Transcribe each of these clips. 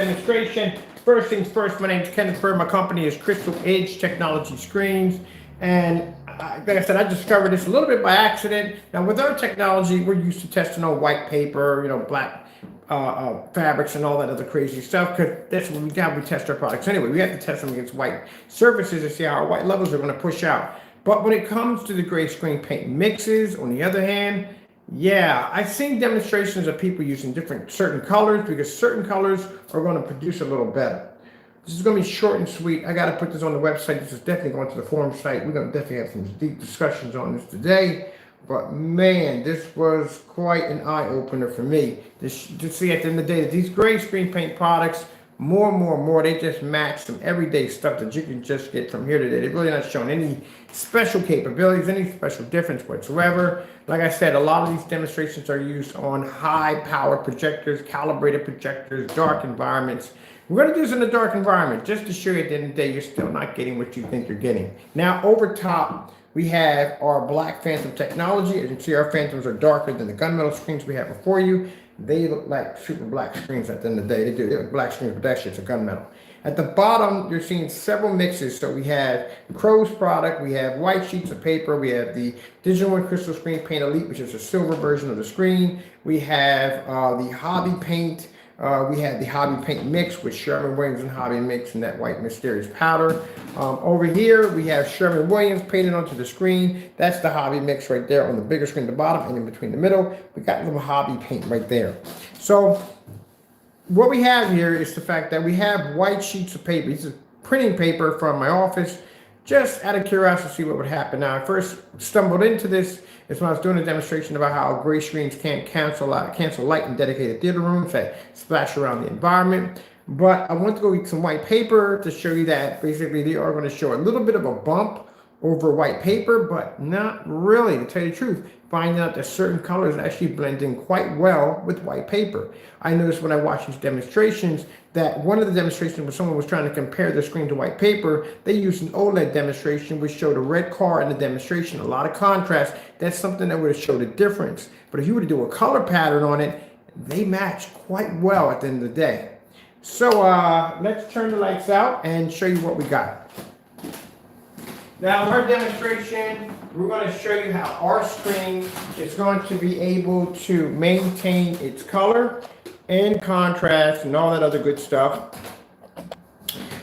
demonstration. First things first, my name is Kenneth Bird. My company is Crystal Edge Technology Screens. And like I said, I discovered this a little bit by accident. Now, with our technology, we're used to testing on white paper, black fabrics and all that other crazy stuff, because that's what we test our products anyway. We have to test them against white surfaces to see how our white levels are going to push out. But when it comes to the gray screen paint mixes, on the other hand, yeah, I've seen demonstrations of people using certain colors, because certain colors are going to produce a little better. This is going to be short and sweet. I got to put this on the website. This is definitely going to the forum site. We're going to definitely have some deep discussions on this today. But man, this was quite an eye-opener for me. To see at the end of the day that these gray screen paint products, more, they just match some everyday stuff that you can just get from here to there. They're really not showing any special capabilities, any special difference whatsoever. Like I said, a lot of these demonstrations are used on high-powered projectors, calibrated projectors, dark environments. We're going to do this in a dark environment just to show you at the end of the day you're still not getting what you think you're getting. Now, over top, we have our Black Phantom technology. As you can see, our Phantoms are darker than the gunmetal screens we have before you. They look like super black screens at the end of the day. They do. They look black screens, but actually it's a gunmetal. At the bottom, you're seeing several mixes. So we have Crow's product. We have white sheets of paper. We have the Digital and Crystal Screen Paint Elite, which is a silver version of the screen. We have the Hobby Paint. We had the Hobby Paint Mix with Sherwin-Williams and Hobby Mix and that white mysterious powder. Over here, we have Sherwin-Williams painted onto the screen. That's the Hobby Mix right there on the bigger screen at the bottom, and in between the middle, we got a little Hobby Paint right there. So what we have here is the fact that we have white sheets of paper. This is printing paper from my office, just out of curiosity to see what would happen. Now, I first stumbled into this is when I was doing a demonstration about how gray screens can't cancel light in dedicated theater rooms that splash around the environment. But I want to go get some white paper to show you that basically they are going to show a little bit of a bump over white paper, but not really, to tell you the truth. Finding out that certain colors actually blend in quite well with white paper. I noticed when I watched these demonstrations that one of the demonstrations where someone was trying to compare the screen to white paper, they used an OLED demonstration which showed a red car in the demonstration, a lot of contrast. That's something that would have showed a difference. But if you were to do a color pattern on it, they match quite well at the end of the day. So let's turn the lights out and show you what we got. Now, in our demonstration, we're going to show you how our screen is going to be able to maintain its color and contrast and all that other good stuff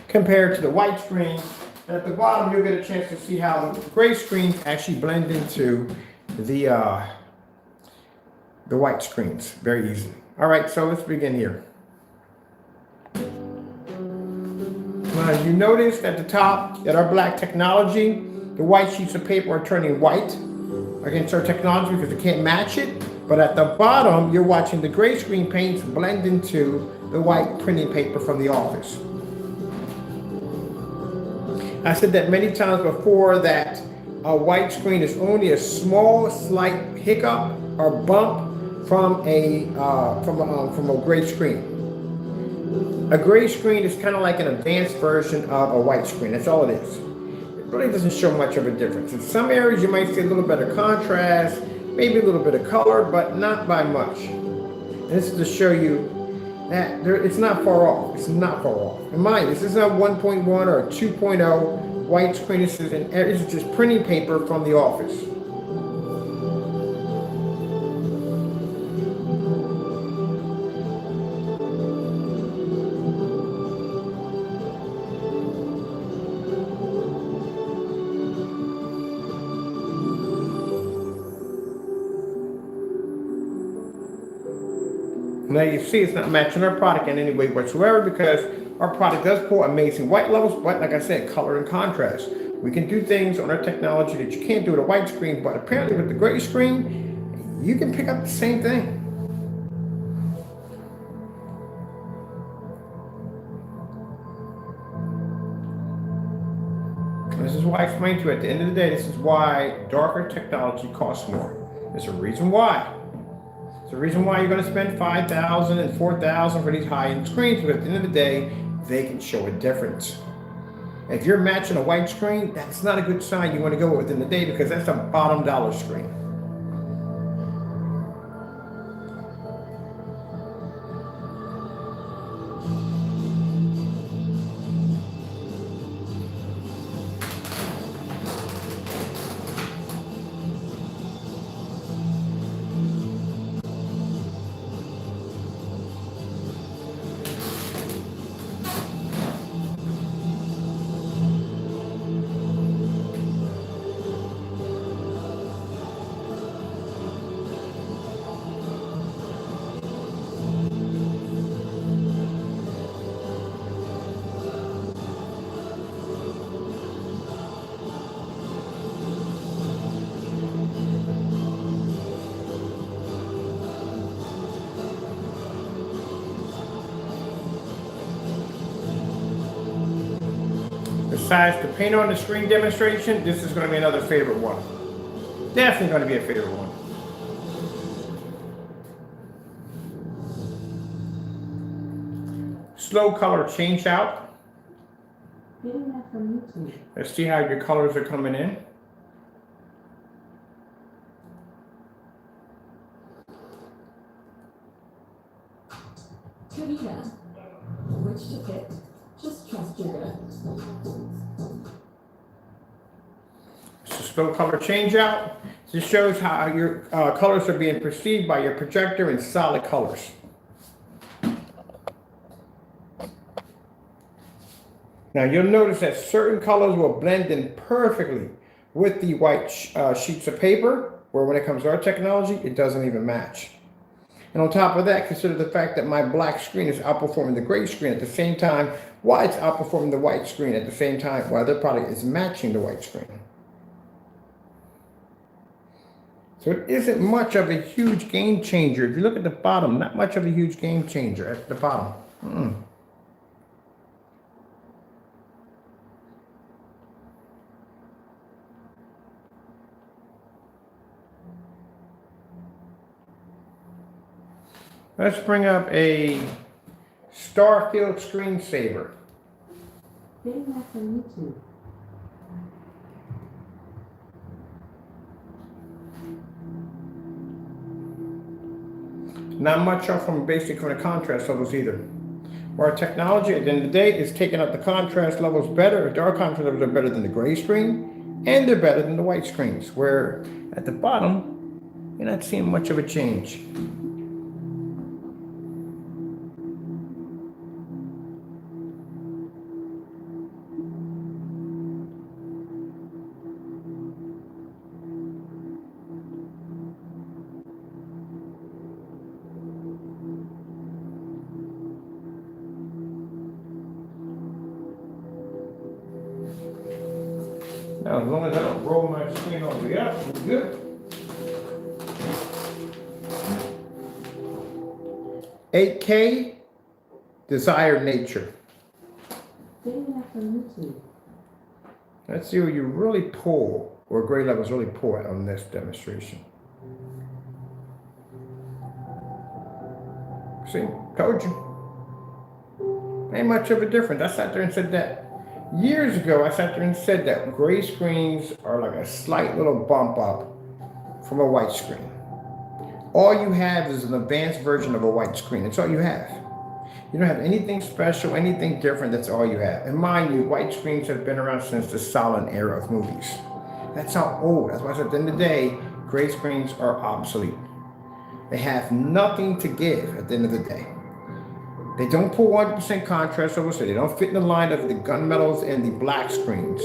compared to the white screen. And at the bottom, you'll get a chance to see how the gray screens actually blend into the white screens very easily. All right, so let's begin here. As you noticed at the top that our black technology, the white sheets of paper are turning white against our technology because they can't match it. But at the bottom, you're watching the gray screen paints blend into the white printing paper from the office. I said that many times before that a white screen is only a small, slight hiccup or bump from a gray screen. A gray screen is kind of like an advanced version of a white screen. That's all it is. It really doesn't show much of a difference. In some areas, you might see a little better contrast, maybe a little bit of color, but not by much. And this is to show you that it's not far off. It's not far off. And mind, this is not 1.1 or a 2.0 white screen. This is just printing paper from the office. Now you see it's not matching our product in any way whatsoever because our product does pull amazing white levels, but like I said, color and contrast. We can do things on our technology that you can't do with a white screen, but apparently with the gray screen, you can pick up the same thing. This is why I explained to you at the end of the day, this is why darker technology costs more. There's a reason why. It's the reason why you're going to spend $5,000 and $4,000 for these high-end screens, but at the end of the day, they can show a difference. If you're matching a white screen, that's not a good sign you want to go within the day because that's a bottom dollar screen. Besides the paint on the screen demonstration, this is going to be another favorite one. Definitely going to be a favorite one. Slow color change out. Let's see how your colors are coming in. Which to pick? Just trust your gut. So slow color change out. This shows how your colors are being perceived by your projector in solid colors. Now you'll notice that certain colors will blend in perfectly with the white sheets of paper, where when it comes to our technology, it doesn't even match. And on top of that, consider the fact that my black screen is outperforming the gray screen at the same time, while it's outperforming the white screen at the same time, while the product is matching the white screen. So it isn't much of a huge game changer. If you look at the bottom, not much of a huge game changer at the bottom. Let's bring up a Starfield screensaver. Not much off from basic from the contrast levels either. Our technology at the end of the day is taking up the contrast levels better. Our contrast levels are better than the gray screen, and they're better than the white screens, where at the bottom, you're not seeing much of a change. Now, as long as I don't roll my screen all the way up, we're good. 8K, desired nature. Let's see where you really pull, or grade levels really pull on this demonstration. See, told you. Ain't much of a difference. I sat there and said that. Years ago, I sat there and said that gray screens are like a slight little bump up from a white screen. All you have is an advanced version of a white screen. That's all you have. You don't have anything special, anything different. That's all you have. And mind you, white screens have been around since the silent era of movies. That's how old. That's why I said at the end of the day, gray screens are obsolete. They have nothing to give at the end of the day. They don't pull 100% contrast over, so they don't fit in the line of the gunmetals and the black screens.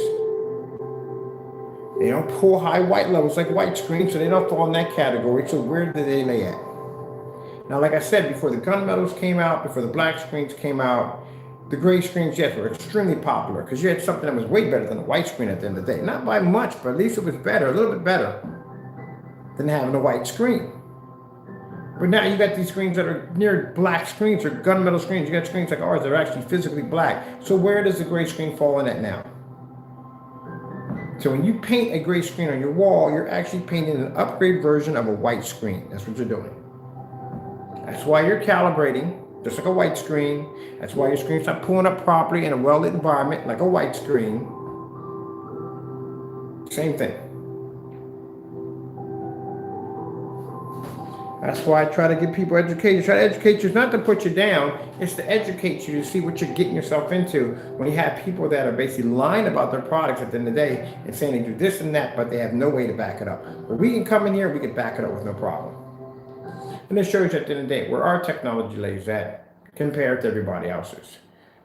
They don't pull high white levels like white screens, so they don't fall in that category. So where do they lay at? Now, like I said, before the gunmetals came out, before the black screens came out, the gray screens, yes, were extremely popular because you had something that was way better than a white screen at the end of the day. Not by much, but at least it was better, a little bit better than having a white screen. But now you got these screens that are near black screens or gunmetal screens. You got screens like ours that are actually physically black. So where does the gray screen fall in at now? So when you paint a gray screen on your wall, you're actually painting an upgrade version of a white screen. That's what you're doing. That's why you're calibrating, just like a white screen. That's why your screen's not pulling up properly in a well-lit environment like a white screen. Same thing. That's why I try to give people education. Try to educate you, not to put you down, it's to educate you to see what you're getting yourself into when you have people that are basically lying about their products at the end of the day and saying they do this and that, but they have no way to back it up. But we can come in here and we can back it up with no problem. And this shows you at the end of the day where our technology lays at compared to everybody else's.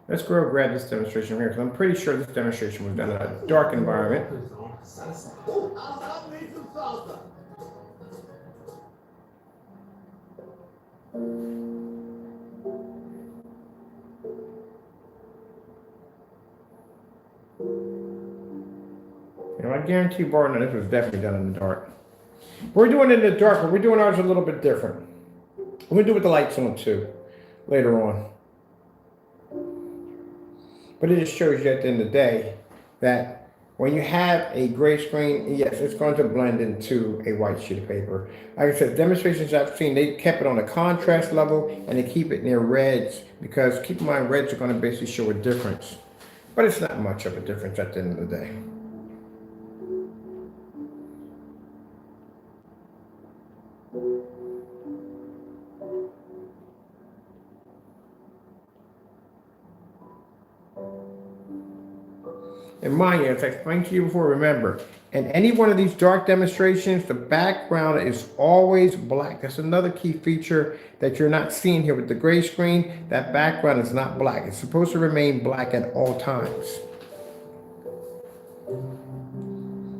Let's go grab this demonstration here because I'm pretty sure this demonstration was done in a dark environment. You know, I guarantee you, bar none, this was definitely done in the dark. We're doing it in the dark, but we're doing ours a little bit different. We're going to do it with the lights on too, later on. But it just shows you at the end of the day that when you have a gray screen, yes, it's going to blend into a white sheet of paper. Like I said, demonstrations I've seen, they kept it on a contrast level and they keep it near reds because keep in mind, reds are going to basically show a difference. But it's not much of a difference at the end of the day. And mind you, as I explained to you before, remember, in any one of these dark demonstrations, the background is always black. That's another key feature that you're not seeing here with the gray screen. That background is not black. It's supposed to remain black at all times.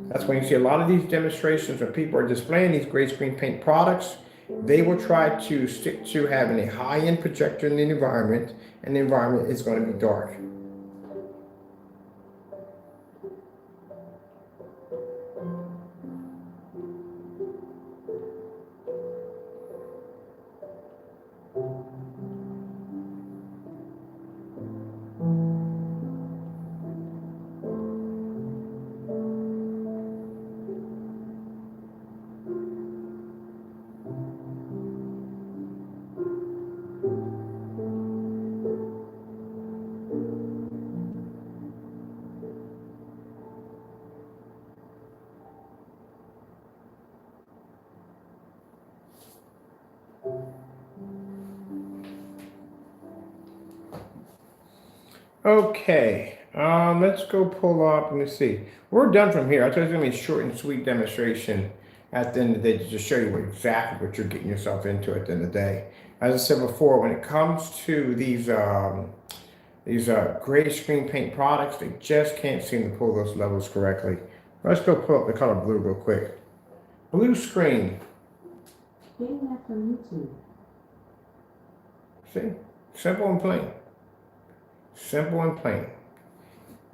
That's when you see a lot of these demonstrations when people are displaying these gray screen paint products, they will try to stick to having a high-end projector in the environment, and the environment is going to be dark. Okay, let's go pull up. Let me see. We're done from here. I told you it's gonna be a short and sweet demonstration at the end of the day to just show you exactly what you're getting yourself into at the end of the day. As I said before, when it comes to these gray screen paint products, they just can't seem to pull those levels correctly. Let's go pull up the color blue real quick. Blue screen. Getting that from YouTube. See? Simple and plain. Simple and plain.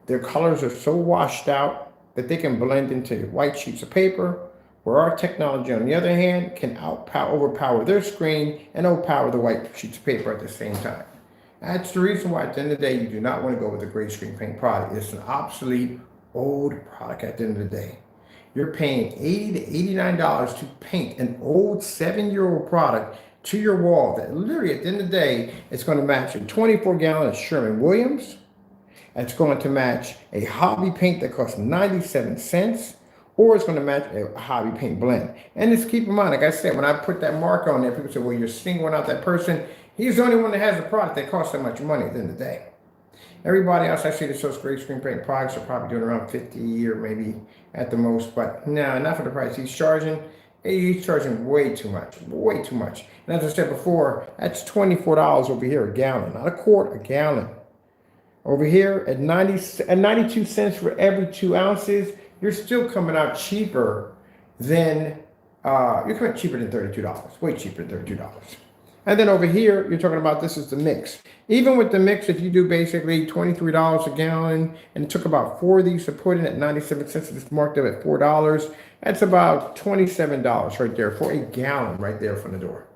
Their colors are so washed out that they can blend into white sheets of paper, where our technology, on the other hand, can overpower their screen and overpower the white sheets of paper at the same time. That's the reason why at the end of the day, you do not want to go with a gray screen paint product. It's an obsolete, old product at the end of the day. You're paying $80 to $89 to paint an old 7-year-old product to your wall that literally at the end of the day, it's going to match a 24-gallon Sherwin-Williams. It's going to match a hobby paint that costs 97 cents, or it's going to match a hobby paint blend. And just keep in mind, like I said, when I put that mark on there, people say, well, you're singling out that person. He's the only one that has a product that costs that much money at the end of the day. Everybody else I see that sells gray screen paint products are probably doing around 50 or maybe at the most, but no, not for the price he's charging. He's charging way too much, way too much. And as I said before, that's $24 over here a gallon, not a quart, a gallon. Over here at 92 cents for every 2 ounces, you're still coming out cheaper than, you're coming out cheaper than $32, way cheaper than $32. And then over here, you're talking about this is the mix. Even with the mix, if you do basically $23 a gallon, and it took about 4 of these to put in at 97 cents, it's marked up at $4, that's about $27 right there for a gallon right there from the door.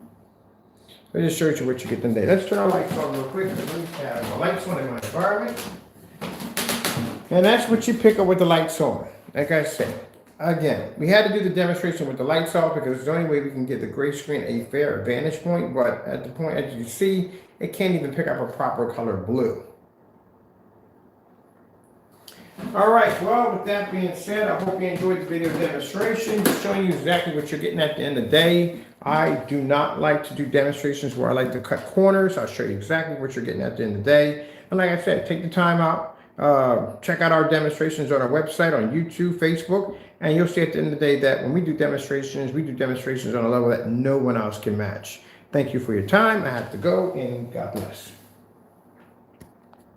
It just shows you what you get today. Let's turn our lights on real quick. Let me have my lights on in my environment. And that's what you pick up with the lights on. Like I said, again, we had to do the demonstration with the lights off because it's the only way we can get the gray screen a fair vantage point. But at the point, as you see, it can't even pick up a proper color blue. All right, well, with that being said, I hope you enjoyed the video demonstration, just showing you exactly what you're getting at the end of the day. I do not like to do demonstrations where I like to cut corners. I'll show you exactly what you're getting at the end of the day. And like I said, take the time out, check out our demonstrations on our website, on YouTube, Facebook, and you'll see at the end of the day that when we do demonstrations on a level that no one else can match. Thank you for your time. I have to go, and God bless.